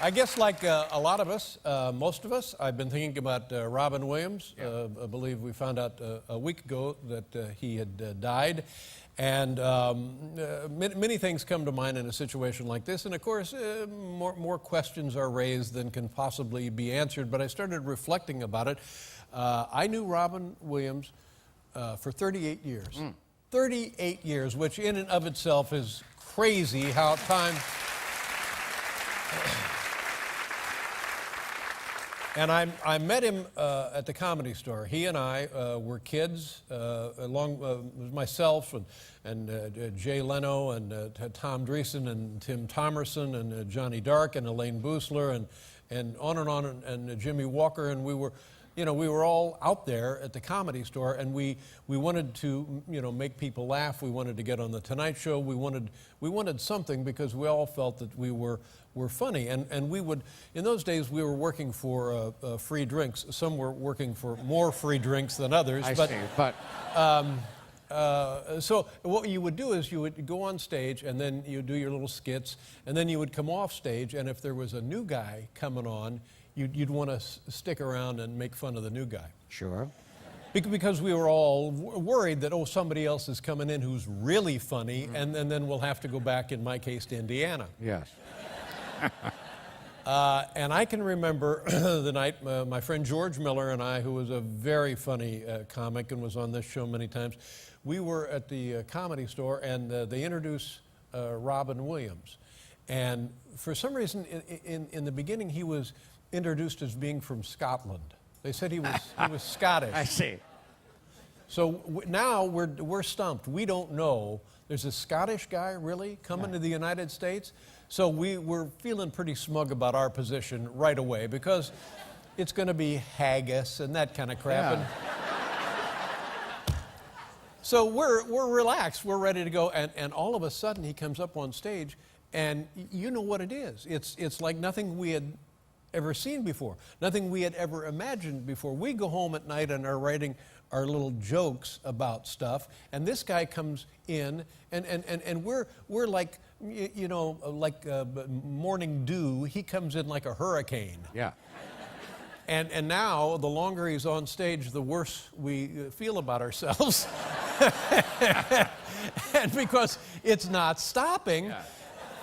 I guess like a lot of us, most of us, I've been thinking about Robin Williams. I believe we found out a week ago that he had died. And many things come to mind in a situation like this. And of course, more questions are raised than can possibly be answered. But I started reflecting about it. I knew Robin Williams for 38 years. 38 years, which in and of itself is crazy how time... And I met him at the Comedy Store. He and I were kids, along with myself and Jay Leno and Tom Dreesen and Tim Thomerson and Johnny Dark and Elaine Boosler and on and Jimmy Walker, and we were all out there at the Comedy Store, and we wanted to make people laugh. We wanted to get on the Tonight Show. We wanted something because we all felt that we were funny, and we would, in those days we were working for free drinks. Some were working for more free drinks than others. So what you would do is you would go on stage, and then you do your little skits, and then you would come off stage, and if there was a new guy coming on, you'd want to stick around and make fun of the new guy. Sure. Because we were all worried that, somebody else is coming in who's really funny, and then we'll have to go back, in my case, to Indiana. Yes. And I can remember the night my friend George Miller and I, who was a very funny comic and was on this show many times, we were at the Comedy Store, and they introduced Robin Williams. And for some reason, in the beginning, he was introduced as being from Scotland. They said he was Scottish. I see. So now we're stumped. We don't know. There's a Scottish guy really coming to the United States. So we're feeling pretty smug about our position right away because it's going to be haggis and that kind of crap. Yeah. So we're relaxed. We're ready to go. And all of a sudden he comes up on stage, and you know what it is. It's like nothing we had ever seen before, nothing we had ever imagined before. We go home at night and are writing our little jokes about stuff, and this guy comes in, and we're like, like morning dew. He comes in like a hurricane. Yeah. And now, the longer he's on stage, the worse we feel about ourselves. And because it's not stopping. Yeah.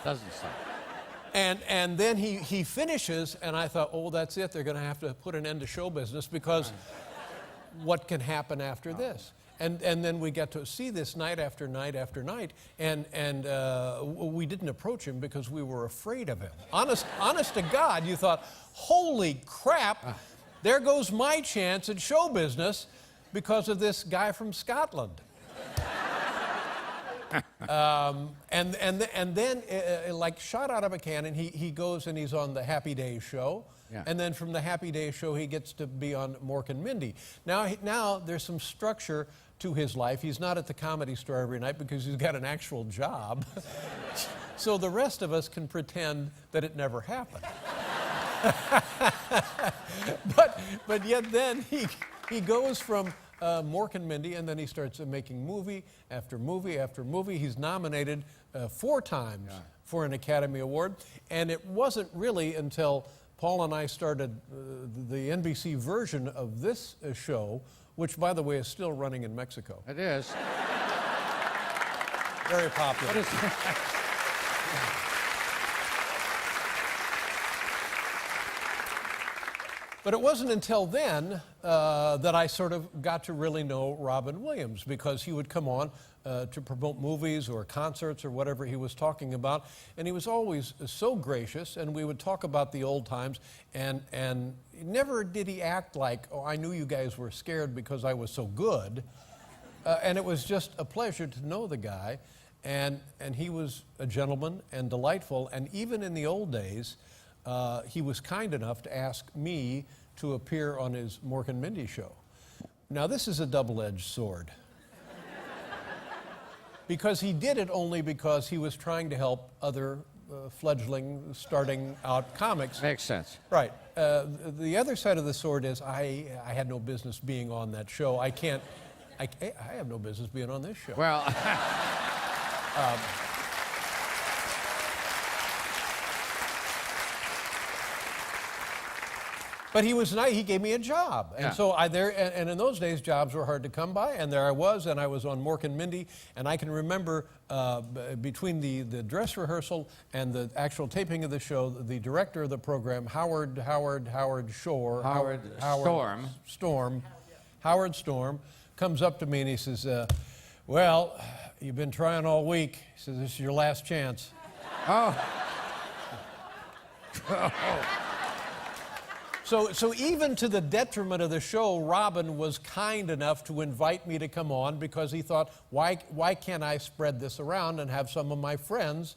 Doesn't stop. And then he finishes, and I thought, that's it. They're going to have to put an end to show business because what can happen after this? And then we get to see this night after night after night, and we didn't approach him because we were afraid of him. Honest to God, you thought, holy crap, there goes my chance at show business because of this guy from Scotland. And then, like shot out of a cannon, he goes and he's on the Happy Days show. Yeah. And then from the Happy Days show, he gets to be on Mork and Mindy. Now there's some structure to his life. He's not at the Comedy Store every night because he's got an actual job. So the rest of us can pretend that it never happened. but yet then he goes from Mork and Mindy, and then he starts making movie after movie after movie. He's nominated 4 times for an Academy Award, and it wasn't really until Paul and I started the NBC version of this show, which, by the way, is still running in Mexico. It is. Very popular. But it wasn't until then that I sort of got to really know Robin Williams, because he would come on to promote movies or concerts or whatever he was talking about, and he was always so gracious, and we would talk about the old times, and never did he act like, I knew you guys were scared because I was so good, and it was just a pleasure to know the guy, and he was a gentleman and delightful, and even in the old days, he was kind enough to ask me to appear on his Mork and Mindy show. Now, this is a double-edged sword. Because he did it only because he was trying to help other fledgling, starting out comics. Makes sense. Right. The other side of the sword is I had no business being on that show. I have no business being on this show. Well... But he was nice. He gave me a job, and Yeah. so and in those days, jobs were hard to come by. And there I was, and I was on Mork and Mindy, and I can remember between the dress rehearsal and the actual taping of the show, the director of the program, Howard Storm, comes up to me and he says, "Well, you've been trying all week." He says, "This is your last chance." Oh. So even to the detriment of the show, Robin was kind enough to invite me to come on because he thought, why can't I spread this around and have some of my friends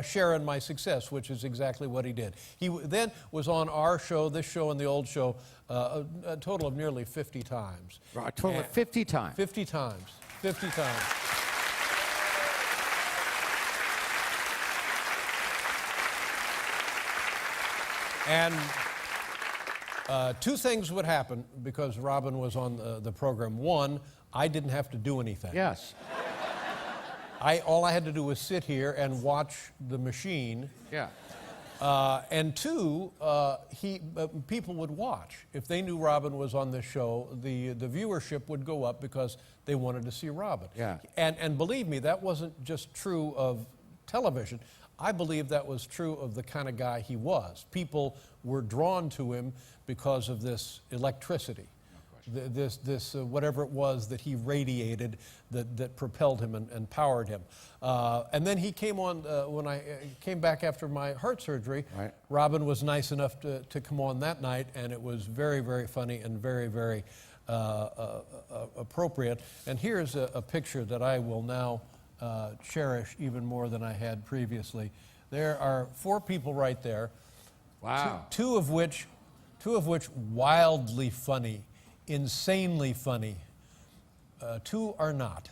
share in my success, which is exactly what he did. He then was on our show, this show, and the old show a total of nearly 50 times. Right, a total of 50 times. 50 times. 50 times. And two things would happen because Robin was on the program. One, I didn't have to do anything. Yes. All I had to do was sit here and watch the machine. Yeah. And two, people would watch. If they knew Robin was on the show, the viewership would go up because they wanted to see Robin. Yeah. And believe me, that wasn't just true of television. I believe that was true of the kind of guy he was. People were drawn to him because of this electricity, this whatever it was that he radiated that propelled him and powered him. And then he came on, when I came back after my heart surgery, right. Robin was nice enough to come on that night, and it was very, very funny and very, very appropriate. And here's a picture that I will now cherish even more than I had previously. There are 4 people right there. Wow. Two of which wildly funny, insanely funny. 2 are not.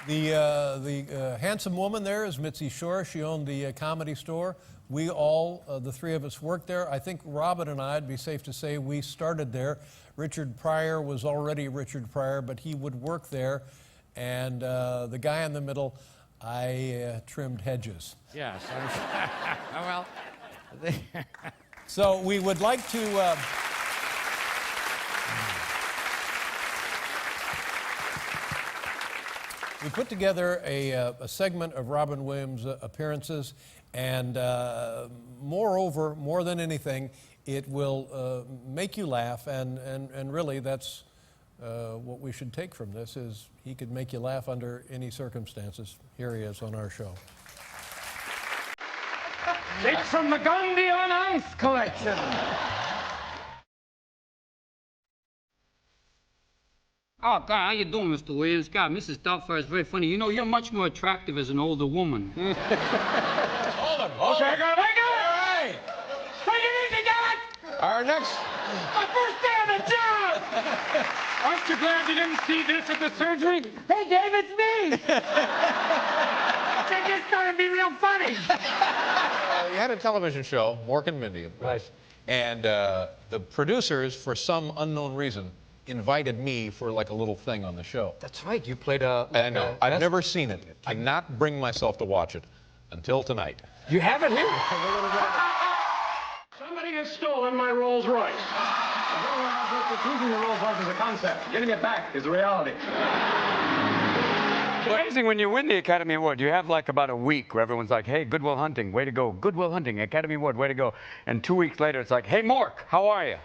The handsome woman there is Mitzi Shore. She owned the Comedy Store. We all, the 3 of us, worked there. I think Robin and I, it'd be safe to say, we started there. Richard Pryor was already Richard Pryor, but he would work there. And the guy in the middle, I trimmed hedges. Yes. Well. So we would like to... We put together a segment of Robin Williams' appearances, and moreover, more than anything, it will make you laugh, and really that's what we should take from this, is he could make you laugh under any circumstances. Here he is on our show. It's from the Gandhi on Ice collection. Oh, God, how you doing, Mr. Williams? God, Mrs. Doubtfire is very funny. You know, you're much more attractive as an older woman. Hold it. Okay, go, hey! Take it easy, Dad! Our next... My first day on the job! Aren't you glad you didn't see this at the surgery? Hey, Dave, it's me! Think it's gonna be real funny. You had a television show, Mork and Mindy. Right. And the producers, for some unknown reason, invited me for like a little thing on the show. That's right, you played a... I know. I've never seen it. I did not bring myself to watch it until tonight. You have it here. Somebody has stolen my Rolls Royce. Losing the Rolls Royce is a concept. Getting it back is a reality. It's amazing when you win the Academy Award. You have like about a week where everyone's like, hey, Good Will Hunting, way to go. Good Will Hunting, Academy Award, way to go. And 2 weeks later, it's like, hey, Mork, how are you?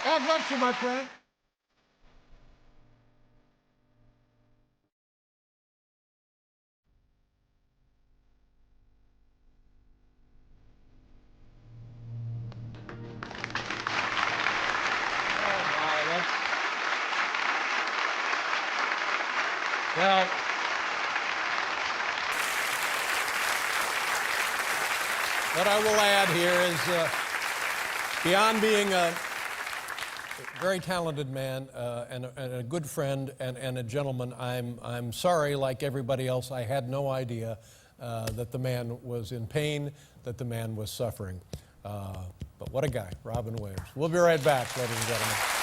God bless you, my friend. Well, what I will add here is beyond being Very talented man and a good friend and a gentleman. I'm sorry, like everybody else, I had no idea that the man was in pain, that the man was suffering. But what a guy, Robin Williams. We'll be right back, ladies and gentlemen.